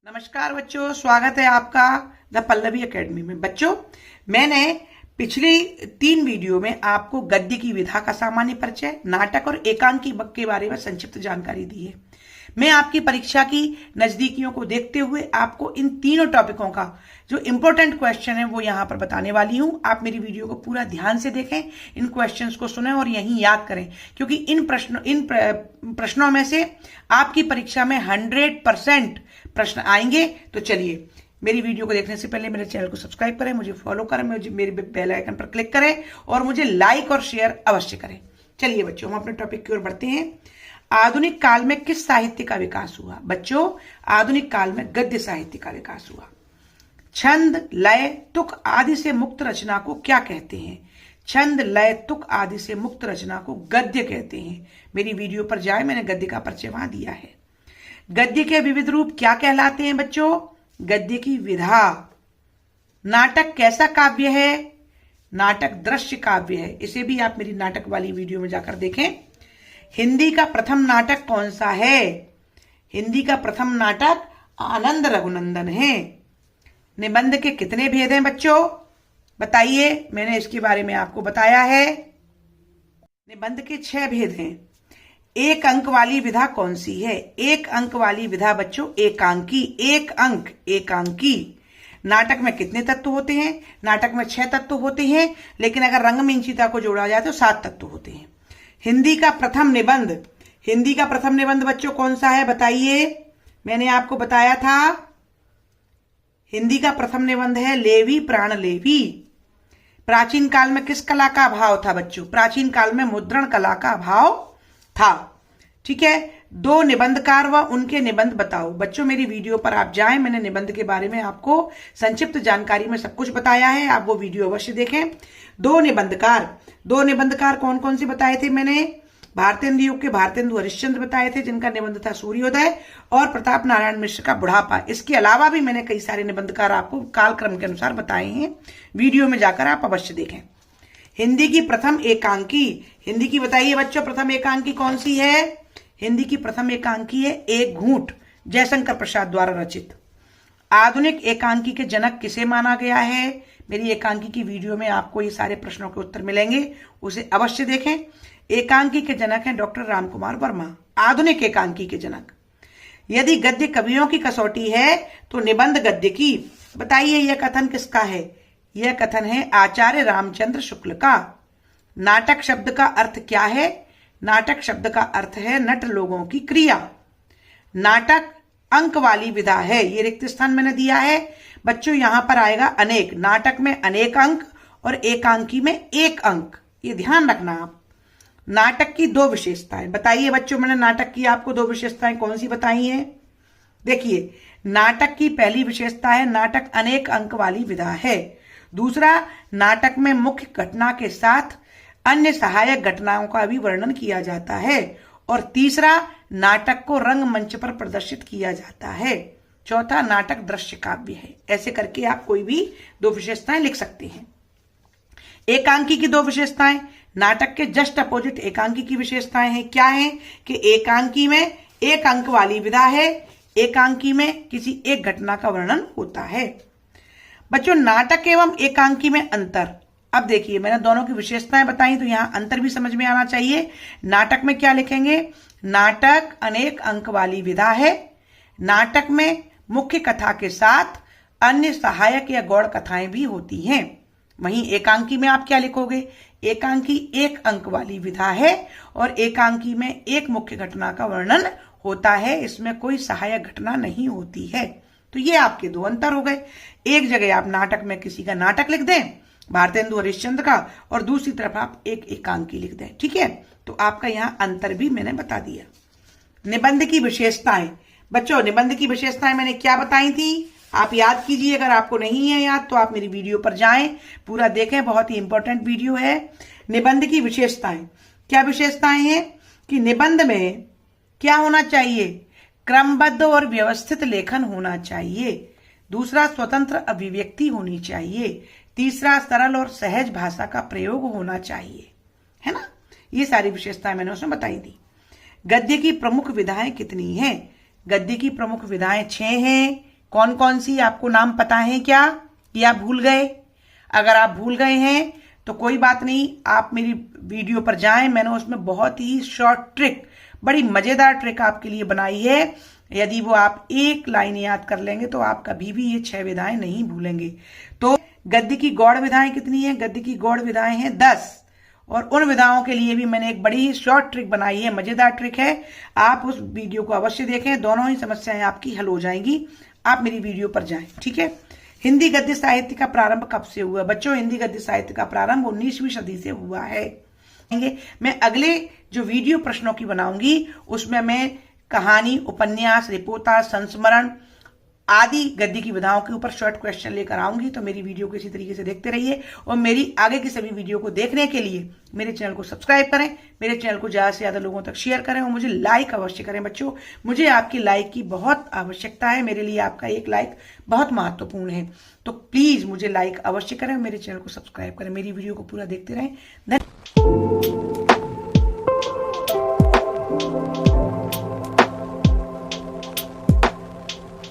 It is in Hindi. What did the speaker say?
नमस्कार बच्चों, स्वागत है आपका द पल्लवी एकेडमी में। बच्चों, मैंने पिछली 3 वीडियो में आपको गद्य की विधा का सामान्य परिचय, नाटक और एकांकी के बारे में संक्षिप्त जानकारी दी है। मैं आपकी परीक्षा की नजदीकियों को देखते हुए आपको इन तीनों टॉपिकों का जो इंपॉर्टेंट क्वेश्चन है वो यहाँ पर बताने वाली हूं। आप मेरी वीडियो को पूरा ध्यान से देखें, इन क्वेश्चंस को सुनें और यहीं याद करें, क्योंकि इन प्रश्नों में से आपकी परीक्षा में 100% प्रश्न आएंगे। तो चलिए, मेरी वीडियो को देखने से पहले मेरे चैनल को सब्सक्राइब करें, मुझे फॉलो करें, मेरे बेल आइकन पर क्लिक करें और मुझे लाइक और शेयर अवश्य करें। चलिए बच्चों, हम अपने टॉपिक की ओर बढ़ते हैं। आधुनिक काल में किस साहित्य का विकास हुआ? बच्चों, आधुनिक काल में गद्य साहित्य का विकास हुआ। छंद, लय, तुक आदि से मुक्त रचना को क्या कहते हैं? छंद, लय, तुक आदि से मुक्त रचना को गद्य कहते हैं। मेरी वीडियो पर जाए, मैंने गद्य का परिचय वहां दिया है। गद्य के विविध रूप क्या कहलाते हैं? बच्चों, गद्य की विधा। नाटक कैसा काव्य है? नाटक दृश्य काव्य है। इसे भी आप मेरी नाटक वाली वीडियो में जाकर देखें। हिंदी का प्रथम नाटक कौन सा है? हिंदी का प्रथम नाटक आनंद रघुनंदन है। निबंध के कितने भेद हैं बच्चों? बताइए, मैंने इसके बारे में आपको बताया है। निबंध के 6 भेद हैं। एक अंक वाली विधा कौन सी है? एक अंक वाली विधा बच्चों एकांकी। एक अंक, एकांकी। नाटक में कितने तत्व होते हैं? नाटक में 6 तत्व होते हैं, लेकिन अगर रंगमंचिता को जोड़ा जाए तो 7 तत्व होते हैं। हिंदी का प्रथम निबंध, हिंदी का प्रथम निबंध बच्चों कौन सा है? बताइए, मैंने आपको बताया था। हिंदी का प्रथम निबंध है लेवी प्राण लेवी। प्राचीन काल में किस कला का अभाव था बच्चों? प्राचीन काल में मुद्रण कला का अभाव था। ठीक है। 2 निबंधकार व उनके निबंध बताओ। बच्चों, मेरी वीडियो पर आप जाएं, मैंने निबंध के बारे में आपको संक्षिप्त जानकारी में सब कुछ बताया है, आप वो वीडियो अवश्य देखें। 2 निबंधकार कौन कौन से बताए थे मैंने? भारतेंदु युग के भारतेंदु हरिश्चंद्र बताए थे, जिनका निबंध था सूर्योदय, और प्रताप नारायण मिश्र का बुढ़ापा। इसके अलावा भी मैंने कई सारे निबंधकार आपको कालक्रम के अनुसार बताए हैं, वीडियो में जाकर आप अवश्य देखें। हिंदी की प्रथम एकांकी, हिंदी की बताइए बच्चों, प्रथम एकांकी कौन सी है? हिंदी की प्रथम एकांकी है एक घूंट, जयशंकर प्रसाद द्वारा रचित। आधुनिक एकांकी के जनक किसे माना गया है? मेरी एकांकी की वीडियो में आपको ये सारे प्रश्नों के उत्तर मिलेंगे, उसे अवश्य देखें। एकांकी के जनक हैं डॉक्टर रामकुमार वर्मा, आधुनिक एकांकी के जनक। यदि गद्य कवियों की कसौटी है तो निबंध गद्य की। बताइए, यह कथन किसका है? यह कथन है आचार्य रामचंद्र शुक्ल का। नाटक शब्द का अर्थ क्या है? नाटक शब्द का अर्थ है नट लोगों की क्रिया। नाटक अंक वाली विधा है, ये रिक्त स्थान मैंने दिया है बच्चों। यहां पर आएगा अनेक। नाटक में अनेक अंक और एकांकी में 1 अंक, ये ध्यान रखना आप। नाटक की 2 विशेषताएं बताइए बच्चों, मैंने नाटक की आपको 2 विशेषताएं कौन सी बताई हैं? देखिए, नाटक की पहली विशेषता है नाटक अनेक अंक वाली विधा है। दूसरा, नाटक में मुख्य घटना के साथ अन्य सहायक घटनाओं का भी वर्णन किया जाता है। और तीसरा, नाटक को रंगमंच पर प्रदर्शित किया जाता है। चौथा, नाटक दृश्य काव्य है। ऐसे करके आप कोई भी 2 विशेषताएं लिख सकते हैं। एकांकी की 2 विशेषताएं, नाटक के जस्ट अपोजिट एकांकी की विशेषताएं हैं। क्या है कि एकांकी में 1 अंक वाली विधा है, एकांकी में किसी एक घटना का वर्णन होता है। बच्चों, नाटक एवं एकांकी में अंतर। अब देखिए, मैंने दोनों की विशेषताएं बताई, तो यहां अंतर भी समझ में आना चाहिए। नाटक में क्या लिखेंगे? नाटक अनेक अंक वाली विधा है। नाटक में मुख्य कथा के साथ अन्य सहायक या गौड़ कथाएं भी होती हैं। वहीं एकांकी में आप क्या लिखोगे? एकांकी 1 अंक वाली विधा है और एकांकी में 1 मुख्य घटना का वर्णन होता है, इसमें कोई सहायक घटना नहीं होती है। तो ये आपके 2 अंतर हो गए। एक जगह आप नाटक में किसी का नाटक लिख दें, भारतेंदु हरिश्चंद्र का, और दूसरी तरफ आप 1 एकांकी लिख दें। ठीक है, तो आपका यहां अंतर भी मैंने बता दिया। निबंध की विशेषताएं। बच्चों, निबंध की विशेषताएं मैंने क्या बताई थी? आप याद कीजिए, अगर आपको नहीं है याद तो आप मेरी वीडियो पर जाएं, पूरा देखें, बहुत ही इंपॉर्टेंट वीडियो है। निबंध की विशेषताएं, क्या विशेषताएं हैं कि निबंध में क्या होना चाहिए? क्रमबद्ध और व्यवस्थित लेखन होना चाहिए। दूसरा, स्वतंत्र अभिव्यक्ति होनी चाहिए। तीसरा, सरल और सहज भाषा का प्रयोग होना चाहिए, है ना? ये सारी विशेषताएं मैंने उसमें बताई दी। गद्य की प्रमुख विधाएं कितनी हैं? गद्य की प्रमुख विधाएं 6 हैं। कौन कौन सी आपको नाम पता है क्या, या भूल गए? अगर आप भूल गए हैं तो कोई बात नहीं, आप मेरी वीडियो पर जाएं, मैंने उसमें बहुत ही शॉर्ट ट्रिक, बड़ी मजेदार ट्रिक आपके लिए बनाई है। यदि वो आप एक लाइन याद कर लेंगे तो आप कभी भी ये 6 विधाएं नहीं भूलेंगे। तो गद्य की गौड़ विधाएं कितनी है? गद्य की गौड़ विधाएं हैं 10, और उन विधाओं के लिए भी मैंने एक बड़ी शॉर्ट ट्रिक बनाई है, मजेदार ट्रिक है। आप उस वीडियो को अवश्य देखें, दोनों ही समस्याएं आपकी हल हो जाएंगी। आप मेरी वीडियो पर जाएं, ठीक है। हिंदी गद्य साहित्य का प्रारंभ कब से हुआ? बच्चों, हिंदी गद्य साहित्य का प्रारंभ 19वीं सदी से हुआ है। मैं अगले जो वीडियो प्रश्नों की बनाऊंगी उसमें मैं कहानी, उपन्यास, रिपोर्टा, संस्मरण आदि गद्य की विधाओं के ऊपर शॉर्ट क्वेश्चन लेकर आऊंगी। तो मेरी वीडियो को इसी तरीके से देखते रहिए, और मेरी आगे की सभी वीडियो को देखने के लिए मेरे चैनल को सब्सक्राइब करें, मेरे चैनल को ज्यादा से ज्यादा लोगों तक शेयर करें, और मुझे लाइक अवश्य करें। बच्चों, मुझे आपकी लाइक की बहुत आवश्यकता है, मेरे लिए आपका एक लाइक बहुत महत्वपूर्ण है। तो प्लीज मुझे लाइक अवश्य करें, मेरे चैनल को सब्सक्राइब करें, मेरी वीडियो को पूरा देखते रहें। धन्यवाद।